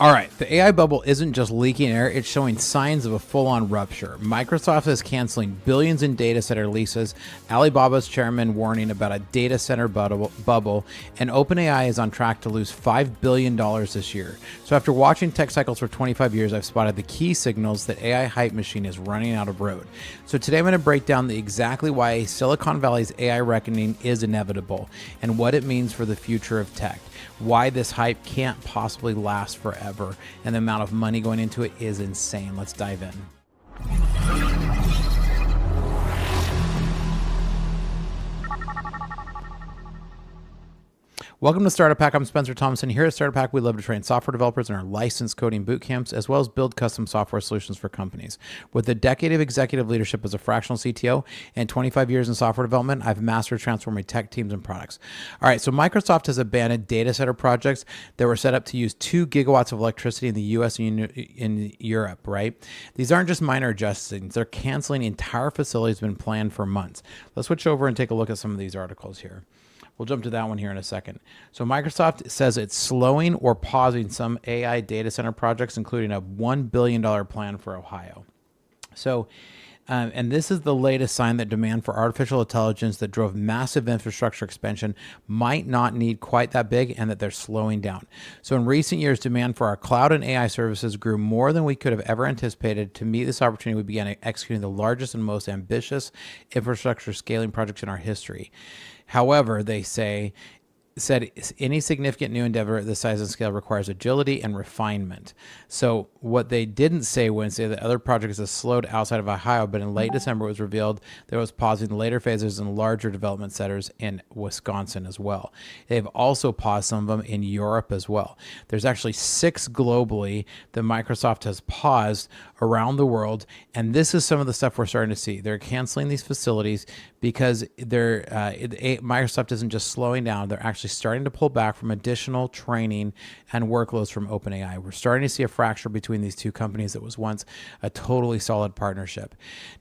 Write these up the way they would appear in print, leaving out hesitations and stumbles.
All right, the AI bubble isn't just leaking air, it's showing signs of a full-on rupture. Microsoft is canceling billions in data center leases, Alibaba's chairman warning about a data center bubble, and OpenAI is on track to lose $5 billion this year. So after watching tech cycles for 25 years, I've spotted the key signals that AI hype machine is running out of road. So today I'm going to break down exactly why Silicon Valley's AI reckoning is inevitable and what it means for the future of tech. Why this hype can't possibly last forever, and the amount of money going into it is insane. Let's dive in. Welcome to Startup Hack. I'm Spencer Thompson. Here at Startup Hack, we love to train software developers in our licensed coding boot camps, as well as build custom software solutions for companies. With a decade of executive leadership as a fractional CTO and 25 years in software development, I've mastered transforming tech teams and products. All right, so Microsoft has abandoned data center projects that were set up to use 2 gigawatts of electricity in the US and in Europe, right? These aren't just minor adjustments. They're canceling entire facilities that have been planned for months. Let's switch over and take a look at some of these articles here. We'll jump to that one here in a second. So Microsoft says it's slowing or pausing some AI data center projects, including a $1 billion plan for Ohio. So, and this is the latest sign that demand for artificial intelligence that drove massive infrastructure expansion might not need quite that big, and that they're slowing down. So in recent years, demand for our cloud and AI services grew more than we could have ever anticipated. To meet this opportunity, we began executing the largest and most ambitious infrastructure scaling projects in our history. However, they said any significant new endeavor at this size and scale requires agility and refinement. So what they didn't say Wednesday, that other projects have slowed outside of Ohio, but in late December it was revealed there was pausing later phases in larger development centers in Wisconsin as well. They've also paused some of them in Europe as well. There's actually 6 globally that Microsoft has paused around the world, and this is some of the stuff we're starting to see. They're canceling these facilities because Microsoft isn't just slowing down, they're actually starting to pull back from additional training and workloads from OpenAI. We're starting to see a fracture between these two companies that was once a totally solid partnership.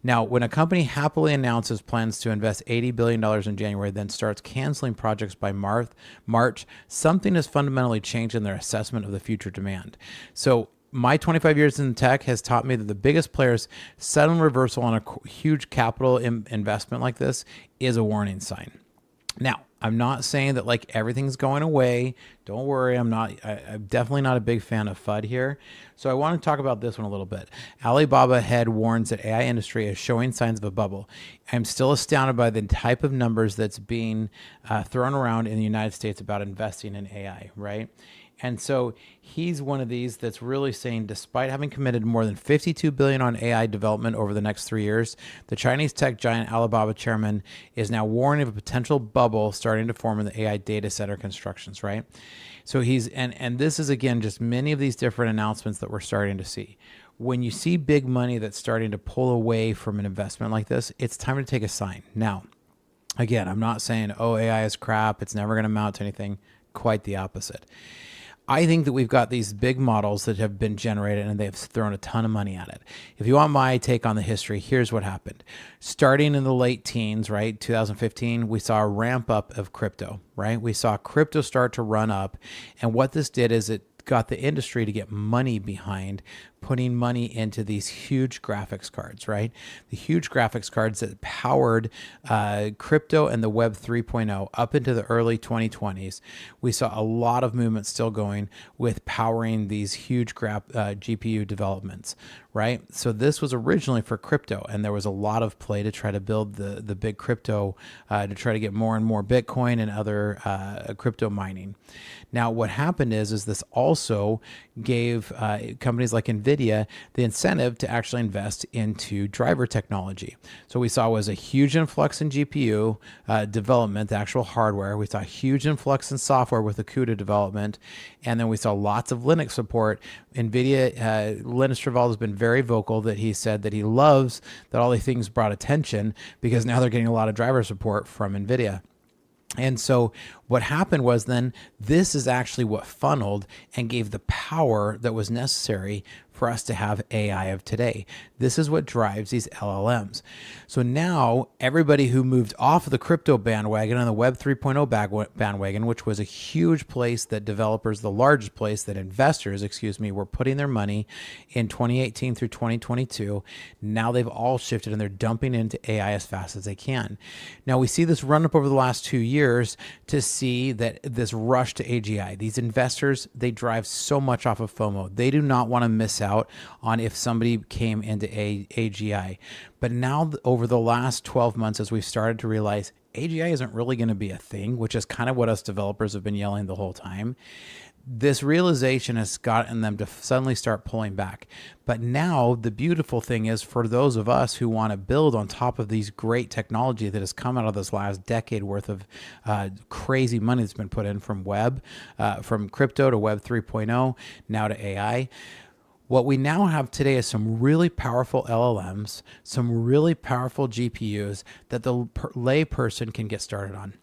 Now, when a company happily announces plans to invest $80 billion in January, then starts canceling projects by March, something has fundamentally changed in their assessment of the future demand. So my 25 years in tech has taught me that the biggest players sudden reversal on a huge capital investment like this is a warning sign. Now, I'm not saying that like everything's going away. Don't worry. I'm definitely not a big fan of FUD here. So I want to talk about this one a little bit. Alibaba head warns that AI industry is showing signs of a bubble. I'm still astounded by the type of numbers that's being thrown around in the United States about investing in AI, right? And so he's one of these that's really saying, despite having committed more than $52 billion on AI development over the next 3 years, the Chinese tech giant Alibaba chairman is now warning of a potential bubble starting to form in the AI data center constructions, right? So and this is, again, just many of these different announcements that we're starting to see. When you see big money that's starting to pull away from an investment like this, it's time to take a sign. Now, again, I'm not saying, oh, AI is crap, it's never going to amount to anything. Quite the opposite. I think that we've got these big models that have been generated and they've thrown a ton of money at it. If you want my take on the history, here's what happened. Starting in the late teens, right, 2015, we saw a ramp up of crypto, right? We saw crypto start to run up. And what this did is it got the industry to get money behind putting money into these huge graphics cards, right? The huge graphics cards that powered crypto and the Web 3.0 up into the early 2020s. We saw a lot of movement still going with powering these huge GPU developments, right? So this was originally for crypto, and there was a lot of play to try to build the big crypto to try to get more and more Bitcoin and other crypto mining. Now, what happened is this also gave companies like NVIDIA the incentive to actually invest into driver technology. So we saw was a huge influx in GPU development, the actual hardware. We saw a huge influx in software with the CUDA development. And then we saw lots of Linux support. NVIDIA, Linus Torvalds has been very vocal that he said that he loves that all these things brought attention because now they're getting a lot of driver support from NVIDIA. And so What happened was then this is actually what funneled and gave the power that was necessary for us to have AI of today. This is what drives these LLMs. So now everybody who moved off of the crypto bandwagon and the Web 3.0 bandwagon, which was a huge place that developers, the largest place that investors, were putting their money in 2018 through 2022. Now they've all shifted and they're dumping into AI as fast as they can. Now we see this run up over the last 2 years to see that this rush to AGI. These investors, they drive so much off of FOMO. They do not want to miss out on if somebody came into AGI. But now over the last 12 months, as we've started to realize AGI isn't really going to be a thing, which is kind of what us developers have been yelling the whole time. This realization has gotten them to suddenly start pulling back. But now the beautiful thing is for those of us who want to build on top of these great technology that has come out of this last decade worth of crazy money that's been put in from from crypto to Web 3.0, now to AI. What we now have today is some really powerful LLMs, some really powerful GPUs that the lay person can get started on.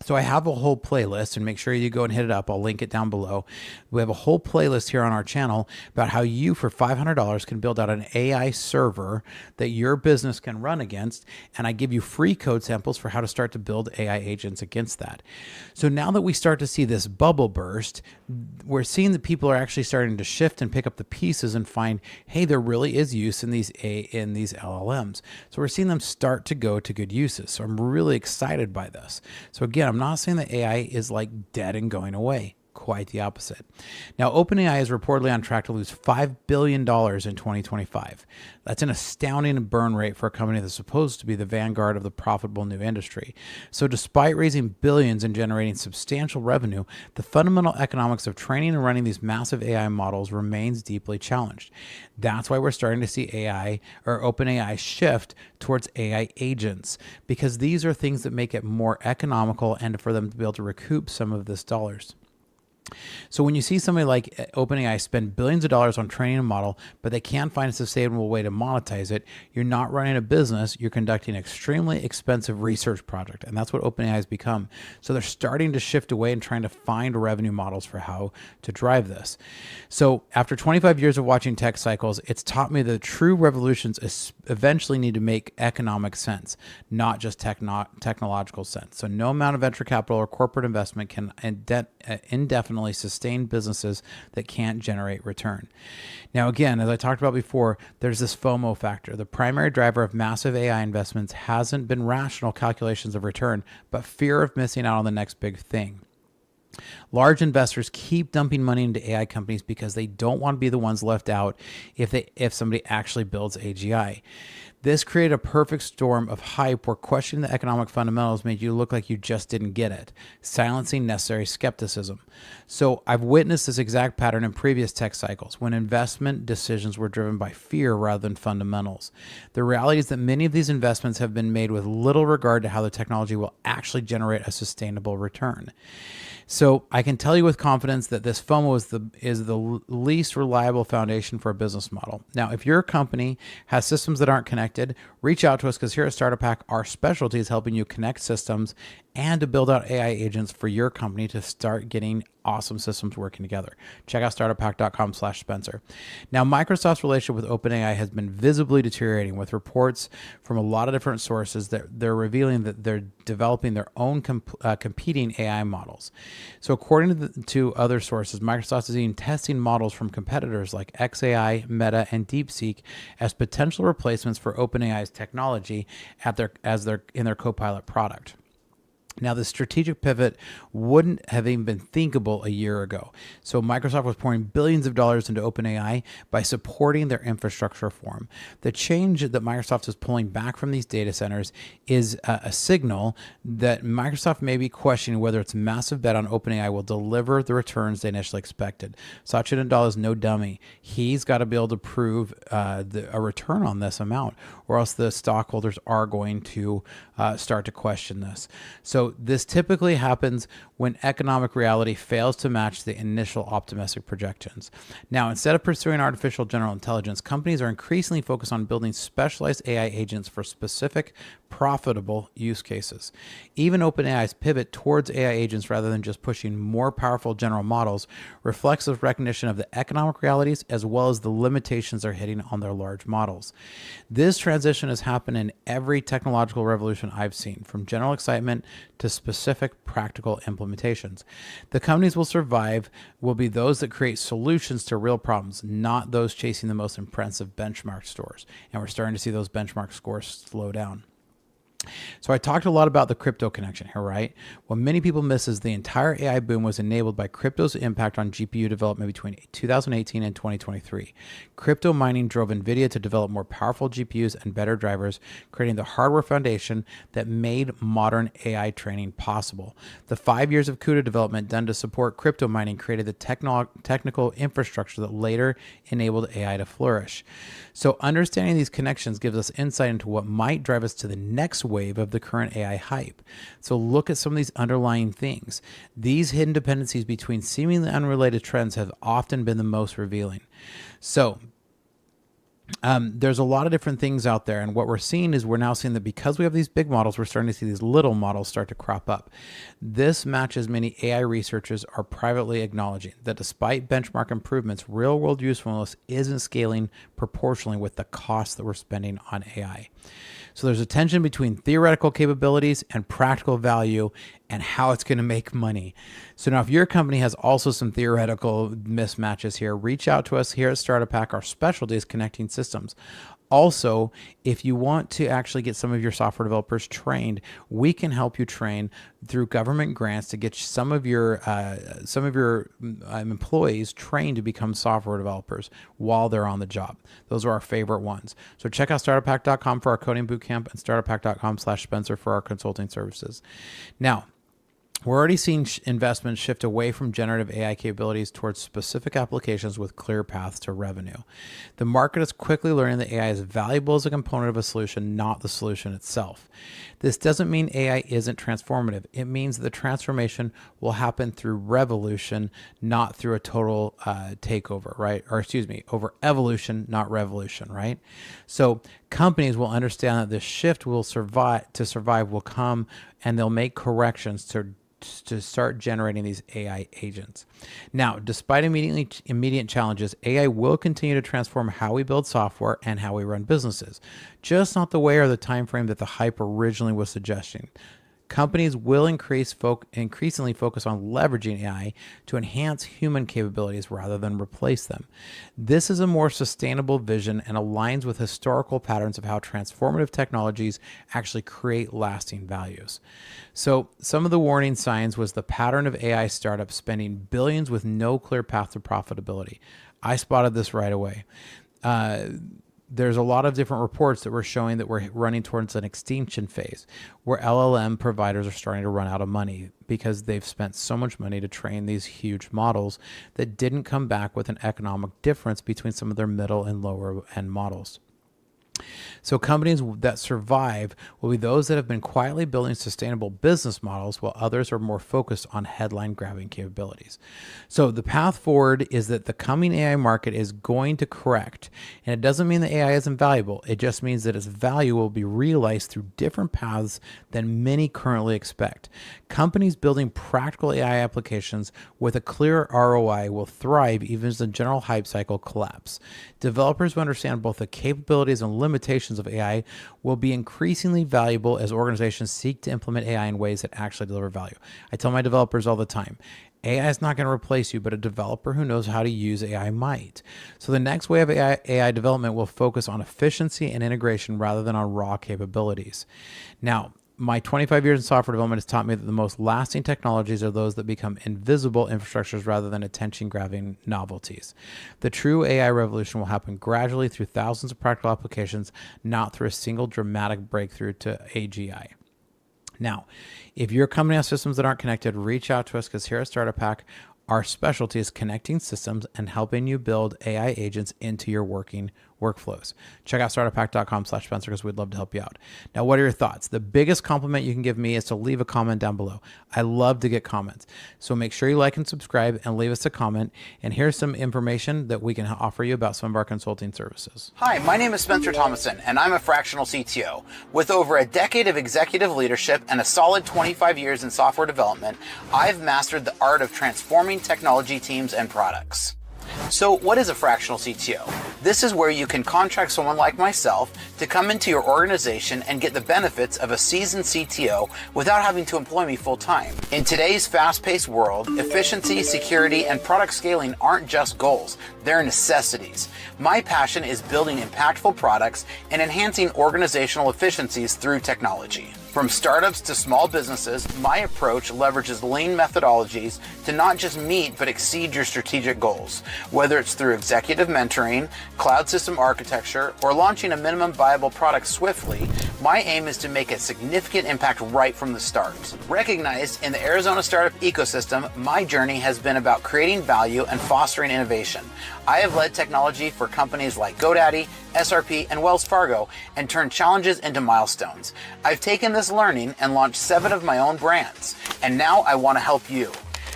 So I have a whole playlist, and make sure you go and hit it up. I'll link it down below. We have a whole playlist here on our channel about how you, for $500, can build out an AI server that your business can run against. And I give you free code samples for how to start to build AI agents against that. So now that we start to see this bubble burst, we're seeing that people are actually starting to shift and pick up the pieces and find, hey, there really is use in these LLMs. So we're seeing them start to go to good uses. So I'm really excited by this. So again, I'm not saying that AI is like dead and going away. Quite the opposite. Now, OpenAI is reportedly on track to lose $5 billion in 2025. That's an astounding burn rate for a company that's supposed to be the vanguard of the profitable new industry. So despite raising billions and generating substantial revenue, the fundamental economics of training and running these massive AI models remains deeply challenged. That's why we're starting to see AI or OpenAI shift towards AI agents, because these are things that make it more economical and for them to be able to recoup some of this dollars. So when you see somebody like OpenAI spend billions of dollars on training a model, but they can't find a sustainable way to monetize it, you're not running a business, you're conducting an extremely expensive research project. And that's what OpenAI has become. So they're starting to shift away and trying to find revenue models for how to drive this. So after 25 years of watching tech cycles, it's taught me that true revolutions eventually need to make economic sense, not just technological sense. So no amount of venture capital or corporate investment can indefinitely sustain businesses that can't generate return. Now, again, as I talked about before, there's this FOMO factor. The primary driver of massive AI investments hasn't been rational calculations of return, but fear of missing out on the next big thing. Large investors keep dumping money into AI companies because they don't want to be the ones left out if somebody actually builds AGI. This created a perfect storm of hype where questioning the economic fundamentals made you look like you just didn't get it, silencing necessary skepticism. So I've witnessed this exact pattern in previous tech cycles when investment decisions were driven by fear rather than fundamentals. The reality is that many of these investments have been made with little regard to how the technology will actually generate a sustainable return. So I can tell you with confidence that this FOMO is the least reliable foundation for a business model. Now, if your company has systems that aren't connected, reach out to us, because here at Startup Hack, our specialty is helping you connect systems and to build out AI agents for your company to start getting awesome systems working together. Check out startuphack.com/Spencer. Now, Microsoft's relationship with OpenAI has been visibly deteriorating, with reports from a lot of different sources that they're revealing that they're developing their own competing AI models. So according to other sources, Microsoft is even testing models from competitors like xAI, Meta, and DeepSeek as potential replacements for OpenAI's technology in their Copilot product. Now, the strategic pivot wouldn't have even been thinkable a year ago. So Microsoft was pouring billions of dollars into OpenAI by supporting their infrastructure reform. The change that Microsoft is pulling back from these data centers is a signal that Microsoft may be questioning whether its massive bet on OpenAI will deliver the returns they initially expected. Satya Nadella is no dummy. He's got to be able to prove a return on this amount, or else the stockholders are going to start to question this. So this typically happens when economic reality fails to match the initial optimistic projections. Now, instead of pursuing artificial general intelligence, companies are increasingly focused on building specialized AI agents for specific profitable use cases. Even OpenAI's pivot towards AI agents rather than just pushing more powerful general models reflects a recognition of the economic realities as well as the limitations they're hitting on their large models. This transition has happened in every technological revolution I've seen, from general excitement to specific practical implementations. The companies will survive will be those that create solutions to real problems, not those chasing the most impressive benchmark scores. And we're starting to see those benchmark scores slow down. So I talked a lot about the crypto connection here, right? What many people miss is the entire AI boom was enabled by crypto's impact on GPU development between 2018 and 2023. Crypto mining drove NVIDIA to develop more powerful GPUs and better drivers, creating the hardware foundation that made modern AI training possible. The 5 years of CUDA development done to support crypto mining created the technical infrastructure that later enabled AI to flourish. So understanding these connections gives us insight into what might drive us to the next wave of the current AI hype. So look at some of these underlying things. These hidden dependencies between seemingly unrelated trends have often been the most revealing. So there's a lot of different things out there, and what we're seeing is we're now seeing that because we have these big models, we're starting to see these little models start to crop up. This matches many AI researchers are privately acknowledging that despite benchmark improvements, real world usefulness isn't scaling proportionally with the cost that we're spending on AI. So there's a tension between theoretical capabilities and practical value and how it's going to make money. So now if your company has also some theoretical mismatches here, reach out to us here at Startup Hack. Our specialty is connecting systems. Also, if you want to actually get some of your software developers trained, we can help you train through government grants to get some of your employees trained to become software developers while they're on the job. Those are our favorite ones. So check out startuphack.com for our coding bootcamp and startuphack.com/Spencer for our consulting services. Now, we're already seeing investments shift away from generative AI capabilities towards specific applications with clear paths to revenue. The market is quickly learning that AI is valuable as a component of a solution, not the solution itself. This doesn't mean AI isn't transformative. It means that the transformation will happen through revolution, not through a total takeover, right? Or over evolution, not revolution, right? So companies will understand that this shift will survive will come, and they'll make corrections to start generating these AI agents. Now, despite immediate challenges, AI will continue to transform how we build software and how we run businesses, just not the way or the time frame that the hype originally was suggesting. Companies will increasingly focus on leveraging AI to enhance human capabilities rather than replace them. This is a more sustainable vision and aligns with historical patterns of how transformative technologies actually create lasting values. So some of the warning signs was the pattern of AI startups spending billions with no clear path to profitability. I spotted this right away. There's a lot of different reports that were showing that we're running towards an extinction phase where LLM providers are starting to run out of money because they've spent so much money to train these huge models that didn't come back with an economic difference between some of their middle and lower end models. So companies that survive will be those that have been quietly building sustainable business models, while others are more focused on headline grabbing capabilities. So the path forward is that the coming AI market is going to correct. And it doesn't mean that AI isn't valuable. It just means that its value will be realized through different paths than many currently expect. Companies building practical AI applications with a clear ROI will thrive even as the general hype cycle collapses. Developers who understand both the capabilities and limitations of AI will be increasingly valuable as organizations seek to implement AI in ways that actually deliver value. I tell my developers all the time, AI is not going to replace you, but a developer who knows how to use AI might. So the next wave of AI development will focus on efficiency and integration rather than on raw capabilities. Now, my 25 years in software development has taught me that the most lasting technologies are those that become invisible infrastructures rather than attention-grabbing novelties. The true AI revolution will happen gradually through thousands of practical applications, not through a single dramatic breakthrough to AGI. Now, if your company has systems that aren't connected, reach out to us because here at Startup Hack, Our specialty is connecting systems and helping you build AI agents into your working workflows. Check out startuphack.com/Spencer because we'd love to help you out. Now, what are your thoughts? The biggest compliment you can give me is to leave a comment down below. I love to get comments. So make sure you like and subscribe and leave us a comment. And here's some information that we can offer you about some of our consulting services. Hi, my name is Spencer Thomason, and I'm a fractional CTO. With over a decade of executive leadership and a solid 25 years in software development, I've mastered the art of transforming technology teams and products. So what is a fractional CTO? This is where you can contract someone like myself to come into your organization and get the benefits of a seasoned CTO without having to employ me full time. In today's fast-paced world, efficiency, security, and product scaling aren't just goals, they're necessities. My passion is building impactful products and enhancing organizational efficiencies through technology. From startups to small businesses, my approach leverages lean methodologies to not just meet but exceed your strategic goals. Whether it's through executive mentoring, cloud system architecture, or launching a minimum viable product swiftly, my aim is to make a significant impact right from the start. Recognized in the Arizona startup ecosystem, my journey has been about creating value and fostering innovation. I have led technology for companies like GoDaddy, SRP, and Wells Fargo and turned challenges into milestones. I've taken this learning and launched 7 of my own brands, and now I want to help you.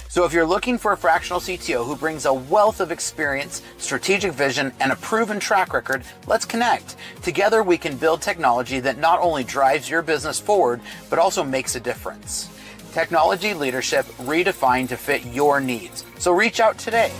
So if you're looking for a fractional CTO who brings a wealth of experience, strategic vision, and a proven track record, let's connect. Together we can build technology that not only drives your business forward, but also makes a difference. Technology leadership redefined to fit your needs. So reach out today.